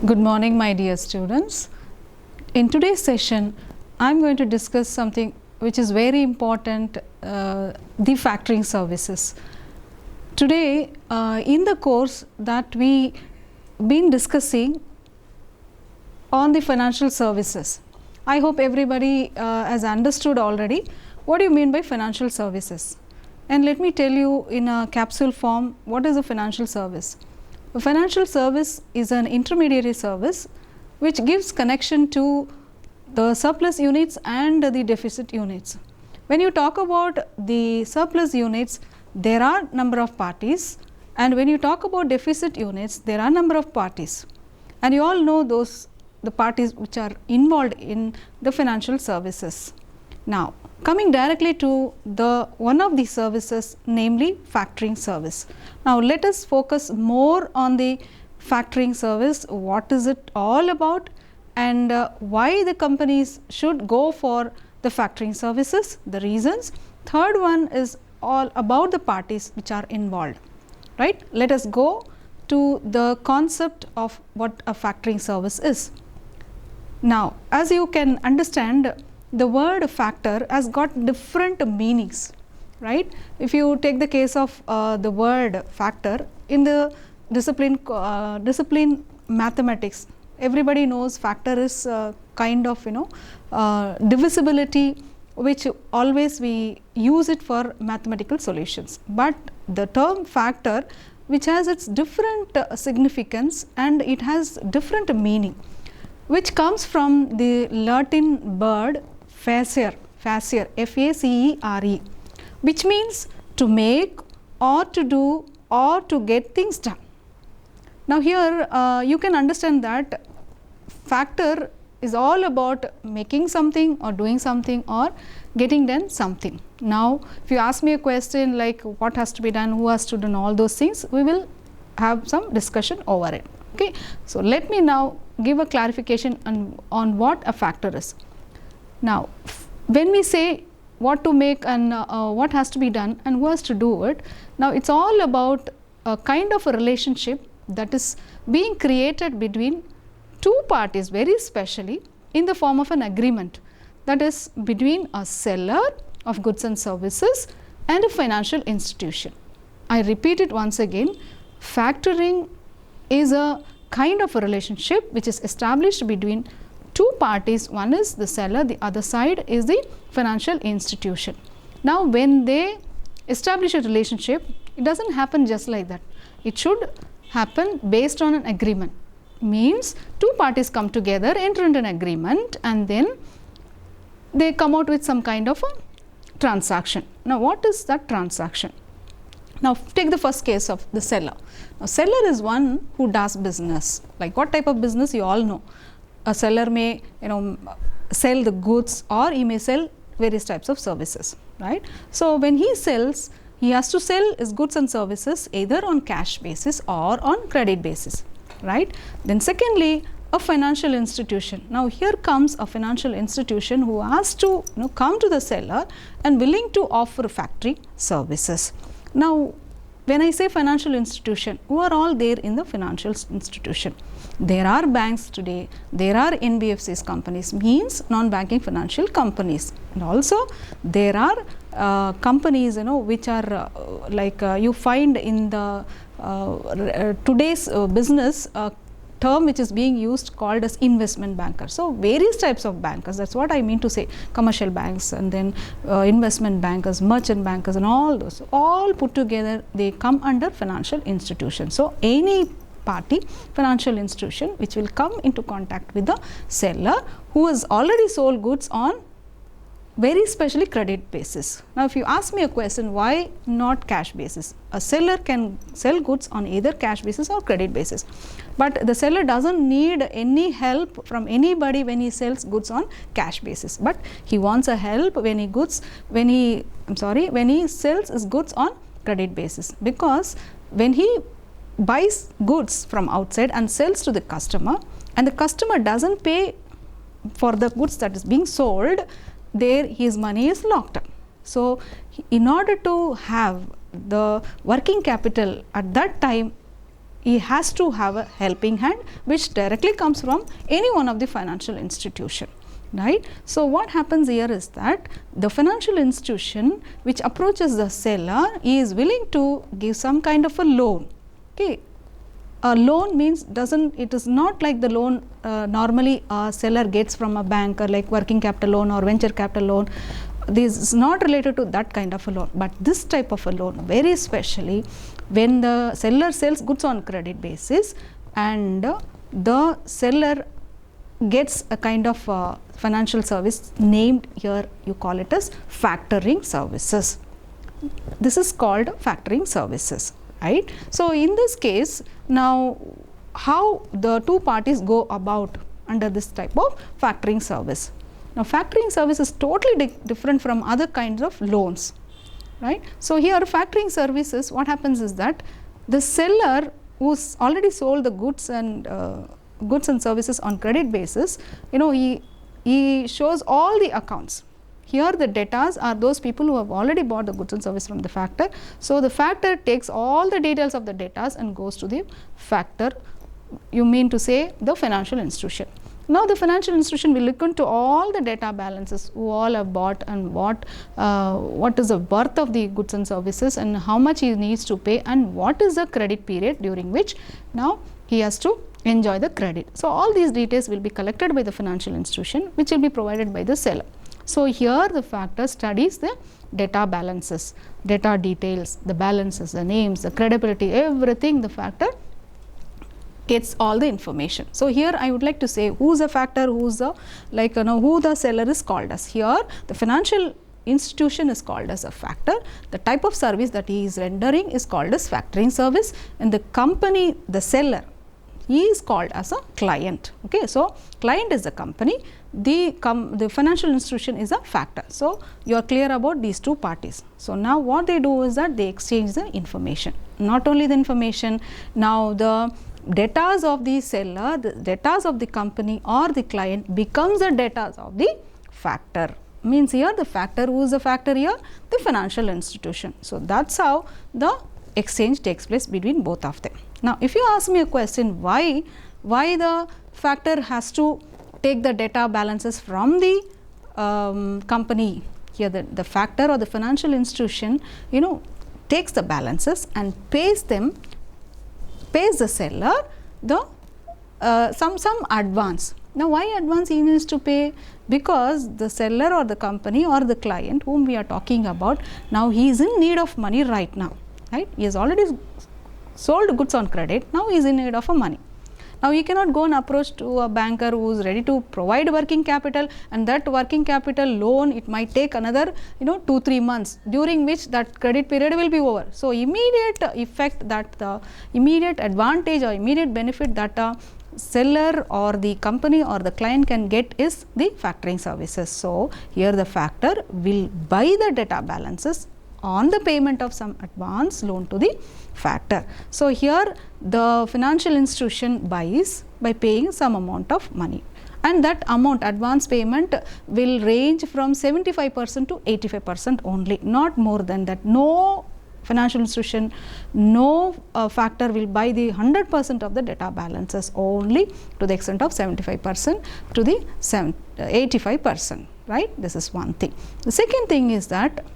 Good morning, my dear students. In today's session, I am going to discuss something which is very important, the factoring services. Today, in the course that we been discussing on the financial services, I hope everybody has understood already what do you mean by financial services. And let me tell you in a capsule form what is a financial service. A financial service is an intermediary service which gives connection to the surplus units and the deficit units. When you talk about the surplus units, there are number of parties, and when you talk about deficit units, there are number of parties, and you all know those the parties which are involved in the financial services. Now, coming directly to the one of the services, namely factoring service. Now, let us focus more on the factoring service. What is it all about, and why the companies should go for the factoring services, the reasons. Third one is all about the parties which are involved, right. Let us go to the concept of what a factoring service is. Now, as you can understand, the word factor has got different meanings, right. If you take the case of the word factor in the discipline mathematics, everybody knows factor is kind of divisibility, which always we use it for mathematical solutions. But the term factor, which has its different significance and it has different meaning, which comes from the Latin word facere, F-A-C-E-R-E, which means to make or to do or to get things done. Now, here you can understand that factor is all about making something or doing something or getting done something. Now, if you ask me a question like what has to be done, who has to do all those things, we will have some discussion over it. Okay. So, let me now give a clarification on what a factor is. Now, when we say what to make and what has to be done and who has to do it, now it is all about a kind of a relationship that is being created between two parties, very specially in the form of an agreement, that is between a seller of goods and services and a financial institution. I repeat it once again, factoring is a kind of a relationship which is established between two parties. One is the seller, the other side is the financial institution. Now, when they establish a relationship, it does not happen just like that. It should happen based on an agreement. Means two parties come together, enter into an agreement, and then they come out with some kind of a transaction. Now, what is that transaction? Now, take the first case of the seller. Now, seller is one who does business. Like what type of business, you all know. A seller may sell the goods, or he may sell various types of services, right. So, when he sells, he has to sell his goods and services either on cash basis or on credit basis, right. Then secondly, a financial institution. Now, here comes a financial institution who has to come to the seller and willing to offer factory services. Now, when I say financial institution, who are all there in the financial institution? There are banks today, there are NBFCs companies, means non-banking financial companies, and also there are companies which are like you find in the today's business term which is being used called as investment bankers. So, various types of bankers, that is what I mean to say, commercial banks and then investment bankers, merchant bankers and all those, all put together they come under financial institution. So, any party, financial institution which will come into contact with the seller who has already sold goods on very specially credit basis. Now, if you ask me a question, why not cash basis? A seller can sell goods on either cash basis or credit basis, but the seller does not need any help from anybody when he sells goods on cash basis, but he wants a help when he sells his goods on credit basis, because when he buys goods from outside and sells to the customer, and the customer does not pay for the goods that is being sold, there his money is locked up. So, in order to have the working capital at that time he has to have a helping hand which directly comes from any one of the financial institution, right. So, what happens here is that the financial institution which approaches the seller is willing to give some kind of a loan. Okay. A loan means it is not like the loan normally a seller gets from a bank, or like working capital loan or venture capital loan. This is not related to that kind of a loan, but this type of a loan, very especially when the seller sells goods on credit basis and the seller gets a kind of financial service named here, you call it as factoring services. This is called factoring services, right. So, in this case, now how the two parties go about under this type of factoring service. Now, factoring service is totally different from other kinds of loans, right. So, here factoring services, what happens is that the seller who's already sold the goods and services on credit basis, he shows all the accounts. Here the debtors are those people who have already bought the goods and service from the factor. So, the factor takes all the details of the debtors and goes to the factor, you mean to say the financial institution. Now, the financial institution will look into all the data balances, who all have bought and what is the worth of the goods and services and how much he needs to pay and what is the credit period during which now he has to enjoy the credit. So, all these details will be collected by the financial institution, which will be provided by the seller. So, here the factor studies the data balances, data details, the balances, the names, the credibility, everything the factor gets all the information. So, here I would like to say who is a factor, who is the who the seller is called as. Here the financial institution is called as a factor, the type of service that he is rendering is called as factoring service, and the company, the seller, he is called as a client. Okay. So, client is the company, the financial institution is a factor. So, you are clear about these two parties. So, now what they do is that they exchange the information, not only the information, now the debtors of the seller, the debtors of the company or the client becomes the debtors of the factor. Means here the factor, who is the factor here? The financial institution. So, that is how the exchange takes place between both of them. Now, if you ask me a question, why the factor has to take the data balances from the company, here the factor or the financial institution takes the balances and pays the seller the some advance. Now, why advance he needs to pay? Because the seller or the company or the client whom we are talking about, now he is in need of money right now, right. He has already sold goods on credit, now he is in need of money. Now, he cannot go and approach to a banker who is ready to provide working capital, and that working capital loan, it might take another 2-3 months, during which that credit period will be over. So, immediate effect that the immediate advantage or immediate benefit that a seller or the company or the client can get is the factoring services. So, here the factor will buy the data balances on the payment of some advance loan to the factor. So, here the financial institution buys by paying some amount of money, and that amount, advance payment, will range from 75% to 85% only, not more than that. No financial institution, no factor will buy the 100% of the data balances, only to the extent of 75% to the 85%, right. This is one thing. The second thing is that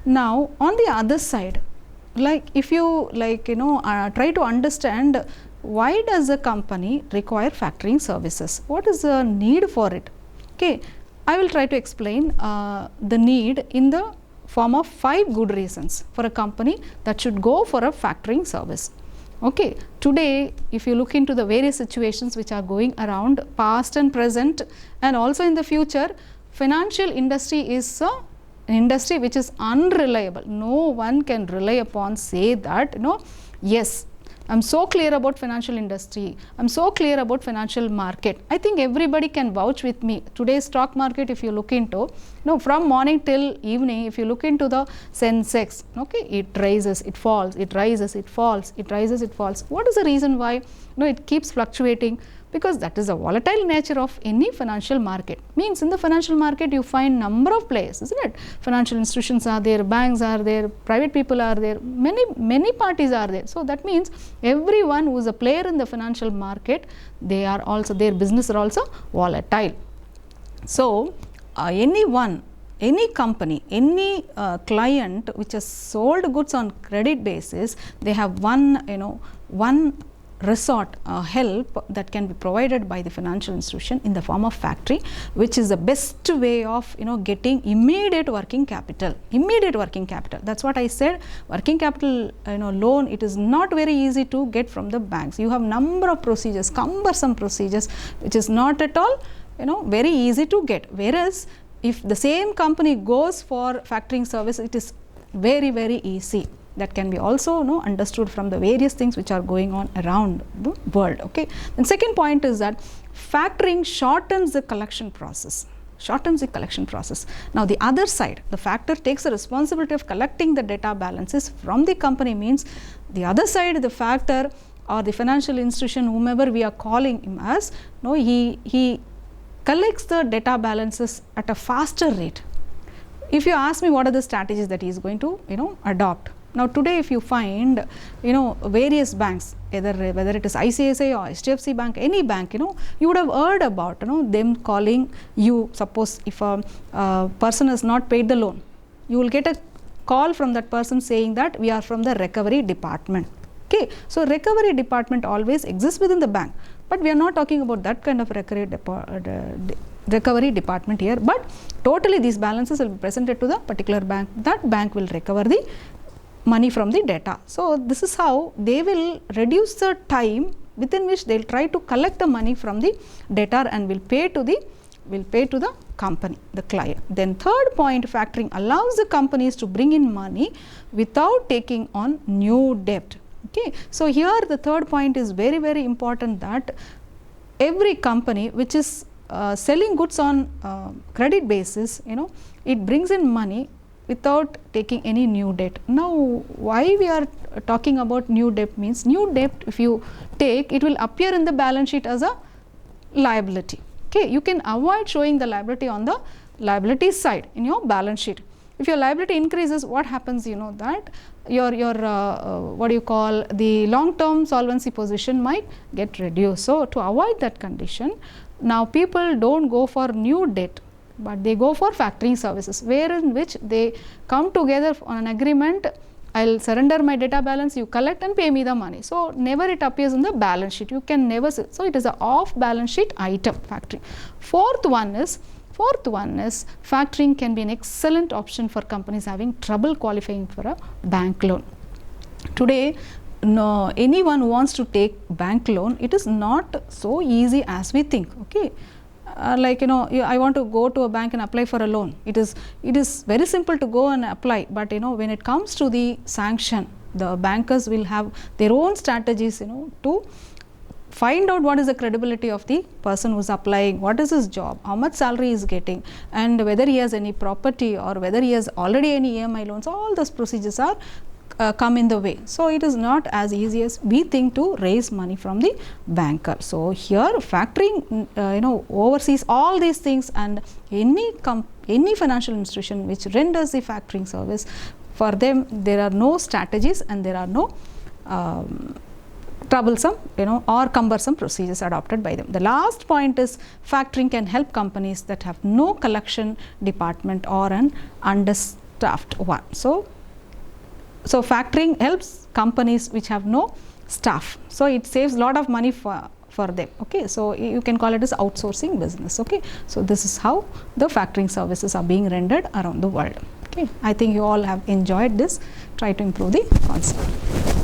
now on the other side, like if you try to understand why does a company require factoring services, what is the need for it. Okay, I will try to explain the need in the form of 5 good reasons for a company that should go for a factoring service. Okay, today if you look into the various situations which are going around, past and present and also in the future, financial industry is an industry which is unreliable. No one can rely upon, say that yes, I am so clear about financial industry, I am so clear about financial market. I think everybody can vouch with me. Today's stock market, if you look into, from morning till evening, if you look into the Sensex, okay, it rises, it falls, it rises, it falls, it rises, it falls. What is the reason why it keeps fluctuating? because that is a volatile nature of any financial market. Means in the financial market you find number of players, isn't it? Financial institutions are there, banks are there, private people are there, many parties are there. So that means everyone who is a player in the financial market, they are also, their business are also volatile. So any company, any client which has sold goods on credit basis, they have one resort help that can be provided by the financial institution in the form of factoring, which is the best way of getting immediate working capital. That's what I said. Working capital loan, it is not very easy to get from the banks. You have number of procedures, cumbersome procedures, which is not at all very easy to get. Whereas if the same company goes for factoring service, it is very, very easy. That can be also understood from the various things which are going on around the world. Okay. And second point is that factoring shortens the collection process. Now the other side, the factor takes the responsibility of collecting the data balances from the company, means the other side, the factor or the financial institution, whomever we are calling him as, he collects the data balances at a faster rate. If you ask me what are the strategies that he is going to adopt. Now today if you find various banks, whether it is ICICI or HDFC Bank, any bank, you would have heard about them calling you. Suppose if a person has not paid the loan, you will get a call from that person saying that we are from the recovery department. Okay. So recovery department always exists within the bank, but we are not talking about that kind of recovery department here, but totally these balances will be presented to the particular bank. That bank will recover the money from the data. So this is how they will reduce the time within which they will try to collect the money from the debtor and will pay to the company, the client. Then third point, factoring allows the companies to bring in money without taking on new debt. Okay. So here the third point is very, very important, that every company which is selling goods on credit basis, it brings in money without taking any new debt. Now why we are talking about new debt means, new debt if you take, it will appear in the balance sheet as a liability. Okay. You can avoid showing the liability on the liability side in your balance sheet. If your liability increases, what happens, that your what do you call, the long term solvency position might get reduced. So to avoid that condition, now people don't go for new debt, but they go for factoring services, wherein which they come together on an agreement. I'll surrender my data balance, you collect and pay me the money. So never it appears in the balance sheet. You can never see. So it is a off balance sheet item, factoring. Fourth one is factoring can be an excellent option for companies having trouble qualifying for a bank loan. Today, anyone who wants to take bank loan, it is not so easy as we think. Okay. I want to go to a bank and apply for a loan. It is very simple to go and apply, but when it comes to the sanction, the bankers will have their own strategies to find out what is the credibility of the person who is applying, what is his job, how much salary he is getting, and whether he has any property or whether he has already any EMI loans. All those procedures are come in the way. So it is not as easy as we think to raise money from the banker. So here factoring oversees all these things, and any financial institution which renders the factoring service, for them there are no strategies and there are no troublesome or cumbersome procedures adopted by them. The last point is factoring can help companies that have no collection department or an understaffed one. So factoring helps companies which have no staff. So it saves a lot of money for them. Okay. So you can call it as outsourcing business. Okay. So this is how the factoring services are being rendered around the world. Okay. I think you all have enjoyed this. Try to improve the concept.